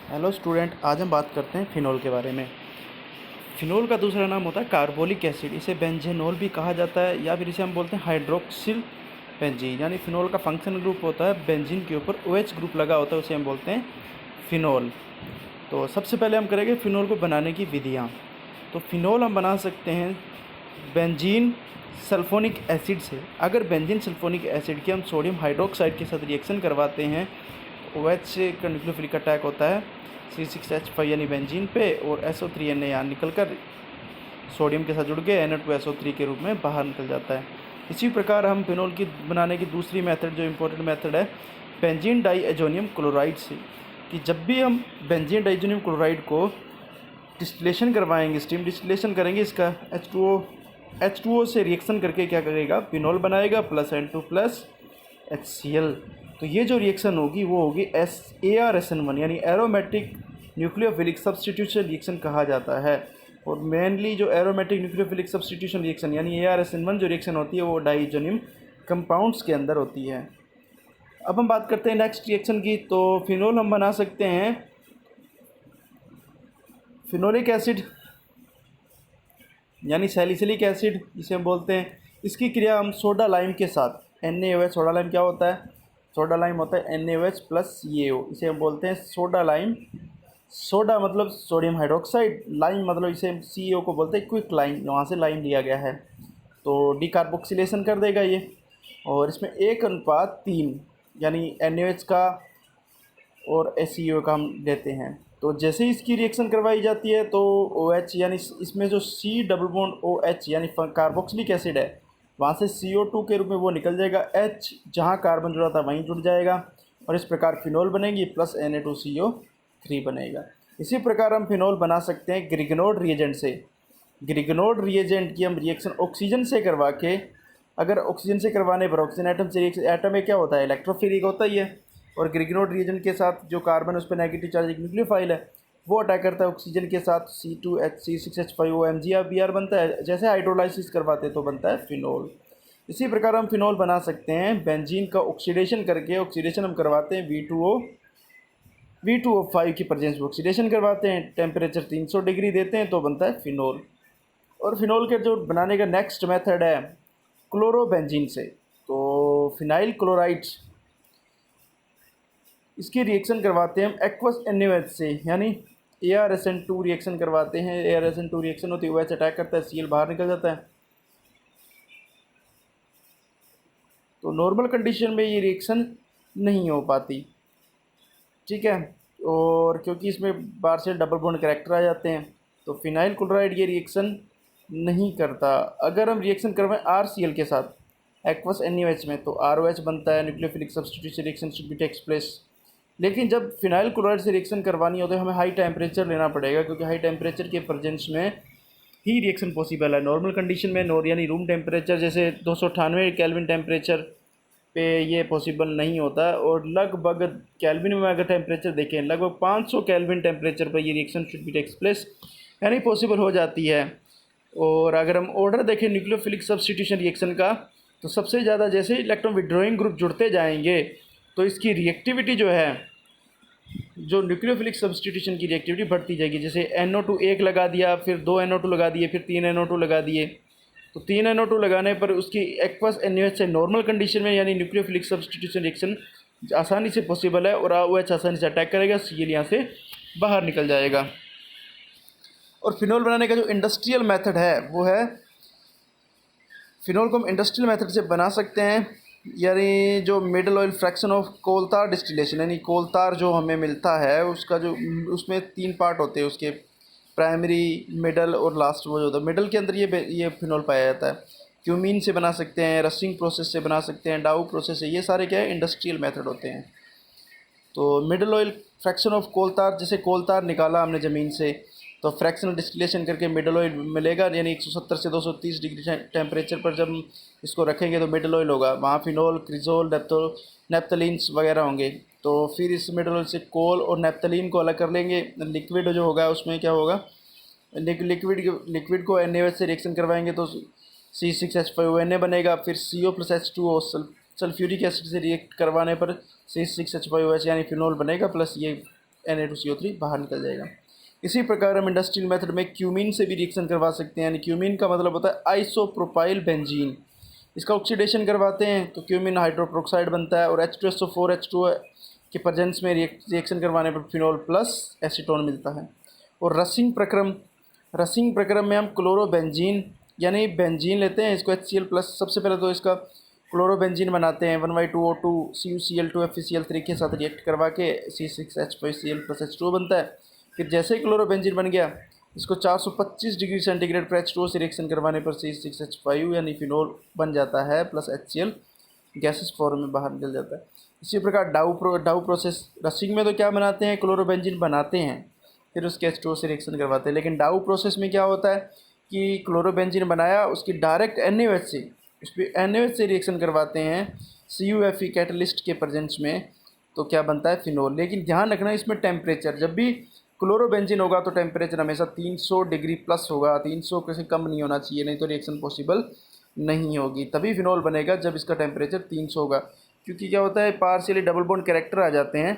Hello student, आज हम बात करते हैं फिनोल के बारे में। फिनोल का दूसरा नाम होता है कार्बोलिक एसिड। इसे बेंजेनोल भी कहा जाता है या फिर इसे हम बोलते हैं हाइड्रोक्सिल बेंजीन। यानी फिनोल का फंक्शनल ग्रुप होता है बेंजीन के ऊपर OH ग्रुप लगा होता है, उसे हम बोलते हैं फिनोल। तो सबसे पहले हम करेंगे फिनोल को बनाने की विधियाँ। तो फिनोल हम बना सकते हैं बेंजीन सल्फोनिक एसिड से। अगर बेंजीन सल्फोनिक एसिड के हम सोडियम हाइड्रोक्साइड के साथ रिएक्शन करवाते हैं तो OH का न्यूक्लियोफिलिक अटैक होता है C6H5 यानी बेंजीन पे, और SO3Na यहाँ निकल कर सोडियम के साथ जुड़ के Na2SO3 के रूप में बाहर निकल जाता है। इसी प्रकार हम फिनोल की बनाने की दूसरी मेथड, जो इम्पोर्टेंट मेथड है, बेंजीन डाईएजोनियम क्लोराइड से। कि जब भी हम बेंजीन डाईएजोनियम क्लोराइड को डिस्टिलेशन करवाएंगे, स्टीम डिस्टिलेशन करेंगे, इसका H2O से रिएक्शन करके क्या करेगा, फिनोल बनाएगा प्लस N2 प्लस HCl। तो ये जो रिएक्शन होगी वो होगी ARSN1 यानी एरोमेटिक न्यूक्लियोफिलिक सब्स्टिट्यूशन रिएक्शन कहा जाता है। और मेनली जो एरोमेटिक न्यूक्लियोफिलिक सब्स्टिट्यूशन रिएक्शन यानी ARSN1 जो रिएक्शन होती है वो डाईएजोनियम कंपाउंड्स के अंदर होती है। अब हम बात करते हैं नेक्स्ट रिएक्शन की। तो फिनोल हम बना सकते हैं फिनोलिक एसिड यानी सैलिसिलिक एसिड जिसे हम बोलते हैं। इसकी क्रिया हम सोडा लाइम के साथ NaOH, सोडा लाइम क्या होता है, सोडा लाइम होता है NaOH प्लस CaO, इसे हम बोलते हैं सोडा लाइम। सोडा मतलब सोडियम हाइड्रोक्साइड, लाइम मतलब इसे हम CaO को बोलते हैं क्विक लाइम, वहाँ से लाइम लिया गया है। तो डिकार्बोक्सिलेशन कर देगा ये, और इसमें 1:3 यानी NaOH का और SeO का हम लेते हैं। तो जैसे ही इसकी रिएक्शन करवाई जाती है तो OH यानी इसमें जो C डबल बॉन्ड OH यानी कार्बोक्सिलिक एसिड है, वहाँ से CO2 के रूप में वो निकल जाएगा, H जहाँ कार्बन जुड़ा था वहीं जुड़ जाएगा, और इस प्रकार फिनोल बनेगी प्लस Na2CO3 बनेगा। इसी प्रकार हम फिनोल बना सकते हैं ग्रिगनोड रिएजेंट से। ग्रिगनोड रिएजेंट की हम रिएक्शन ऑक्सीजन से करवा के, अगर ऑक्सीजन से करवाने पर ऑक्सीजन एटम से एटम में क्या होता है, इलेक्ट्रोफिलिक होता ही है, और ग्रिगनोड रिएजेंट के साथ जो कार्बन उस पर नेगेटिव चार्ज एक न्यूक्लियोफाइल है वो अटैक करता है ऑक्सीजन के साथ, C2H6H5O MgBr बनता है। जैसे हाइड्रोलाइसिस करवाते हैं तो बनता है फिनोल। इसी प्रकार हम फिनोल बना सकते हैं बेंजीन का ऑक्सीडेशन करके। ऑक्सीडेशन हम करवाते हैं V2O5 की प्रेजेंस में ऑक्सीडेशन करवाते हैं, टेम्परेचर 300 डिग्री देते हैं तो बनता है फिनोल। और फिनोल के जो बनाने का नेक्स्ट मेथड है क्लोरोबेंजीन से। तो फिनाइल क्लोराइड, इसकी रिएक्शन करवाते हैं हम एक्वस NaOH से, यानी ARSN2 रिएक्शन करवाते हैं। ARSN2 रिएक्शन होती है, OH अटैक करता है, Cl बाहर निकल जाता है। तो नॉर्मल कंडीशन में ये रिएक्शन नहीं हो पाती, ठीक है। और क्योंकि इसमें बाहर से डबल बॉन्ड कैरेक्टर आ जाते हैं तो फिनाइल क्लोराइड ये रिएक्शन नहीं करता। अगर हम रिएक्शन करवाएं RCl के साथ एक्वस NaOH में तो ROH बनता है, nucleophilic substitution reaction should be takes place. लेकिन जब फिनाइल क्लोराइड से रिएक्शन करवानी हो तो हमें हाई टेम्परेचर लेना पड़ेगा, क्योंकि हाई टेम्परेचर के प्रेजेंस में ही रिएक्शन पॉसिबल है। नॉर्मल कंडीशन में यानी रूम टेम्परेचर जैसे 298 केल्विन टेम्परेचर पे ये पॉसिबल नहीं होता, और लगभग केल्विन में अगर टेम्परेचर देखें लगभग 500 केल्विन टेम्परेचर पर ये reaction should be takes place, यानी पॉसिबल हो जाती है। और अगर हम ऑर्डर देखें न्यूक्लियोफिलिक सब्स्टिट्यूशन रिएक्शन का, तो सबसे ज़्यादा जैसे इलेक्ट्रॉन विड्रॉइंग ग्रुप जुड़ते जाएंगे तो इसकी रिएक्टिविटी जो है, जो न्यूक्लियोफिलिक सब्स्टिट्यूशन की रिएक्टिविटी बढ़ती जाएगी। जैसे NO2 एक लगा दिया, फिर 2 NO2 लगा दिए, फिर 3 NO2 लगा दिए, तो 3 NO2 लगाने पर उसकी एक्वस NaOH से नॉर्मल कंडीशन में यानी न्यूक्लियोफिलिक सब्स्टिट्यूशन रिएक्शन आसानी से पॉसिबल है, और OH आसानी से अटैक करेगा, Cl यहाँ से बाहर निकल जाएगा। और फिनोल बनाने का जो इंडस्ट्रियल मेथड है वो है, फिनोल को हम इंडस्ट्रियल मेथड से बना सकते हैं, यानी जो middle oil fraction of coal tar distillation, यानी कोलतार जो हमें मिलता है उसका जो, उसमें 3 पार्ट होते हैं उसके, प्राइमरी, मिडल और लास्ट। वो जो होता है मिडल के अंदर ये फिनोल पाया जाता है। क्यूमीन से बना सकते हैं, रस्सिंग प्रोसेस से बना सकते हैं, डाउ प्रोसेस से, ये सारे क्या है इंडस्ट्रियल मेथड होते हैं। तो मिडल ऑयल फ्रैक्शन ऑफ कोलतार, जैसे कोलतार निकाला हमने ज़मीन से तो फ्रैक्शनल डिस्टिलेशन करके मिडल ऑयल मिलेगा, यानी 170 से 230 डिग्री टेम्परेचर पर जब इसको रखेंगे तो मिडल ऑयल होगा। वहाँ फिनोल, क्रिजोल, नेप्थलीन्स वगैरह होंगे। तो फिर इस मिडल ऑयल से कोल और नेप्थलीन को अलग कर लेंगे। लिक्विड जो होगा उसमें क्या होगा, लिक्विड को NaOH से रिएक्शन करवाएंगे तो C6H5ONa बनेगा। फिर CO plus H2O sulphuric acid से रिएक्ट करवाने पर C6H5OH यानी फिनोल बनेगा, प्लस ये Na2CO3 बाहर निकल जाएगा। इसी प्रकार हम इंडस्ट्रियल मेथड में क्यूमीन से भी रिएक्शन करवा सकते हैं। यानी क्यूमीन का मतलब होता है आइसोप्रोपाइल बेंजीन। इसका ऑक्सीडेशन करवाते हैं तो क्यूमीन हाइड्रोपेरोक्साइड बनता है, और H2SO4H2 के प्रेजेंस में रिएक्शन करवाने पर फिनॉल प्लस एसीटोन मिलता है। और रसिंग प्रक्रम में हम क्लोरोबेंजीन यानी बेंजीन लेते हैं, इसको HCl प्लस, सबसे पहले तो इसका क्लोरोबेंजीन बनाते हैं 1/2O2 CuCl2 FeCl3 के साथ रिएक्ट करवा के C6H5Cl प्लस H2O बनता है। फिर जैसे ही क्लोरोबेंजीन बन गया, इसको 425 डिग्री सेंटीग्रेड पर H2O से रिएक्शन करवाने पर C6H5 यानी फिनोल बन जाता है प्लस HCl गैसेस फॉर्म में बाहर निकल जाता है। इसी प्रकार डाउ प्रोसेस, रसिंग में तो क्या बनाते हैं, क्लोरोबेंजीन बनाते हैं, फिर उसके H2O से रिएक्शन करवाते हैं। लेकिन डाउ प्रोसेस में क्या होता है कि क्लोरोबेंजीन बनाया, उसकी डायरेक्ट NaOH से, उस पर NaOH से रिएक्शन करवाते हैं CuFe कैटलिस्ट के प्रेजेंस में, तो क्या बनता है, फिनोल। लेकिन ध्यान रखना इसमें टेम्परेचर, जब भी क्लोरोबेंजीन होगा तो टेम्परेचर हमेशा 300 डिग्री प्लस होगा, 300 से कम नहीं होना चाहिए, नहीं तो रिएक्शन पॉसिबल नहीं होगी। तभी फिनोल बनेगा जब इसका टेम्परेचर 300 होगा, क्योंकि क्या होता है पार्शियली डबल बॉन्ड कैरेक्टर आ जाते हैं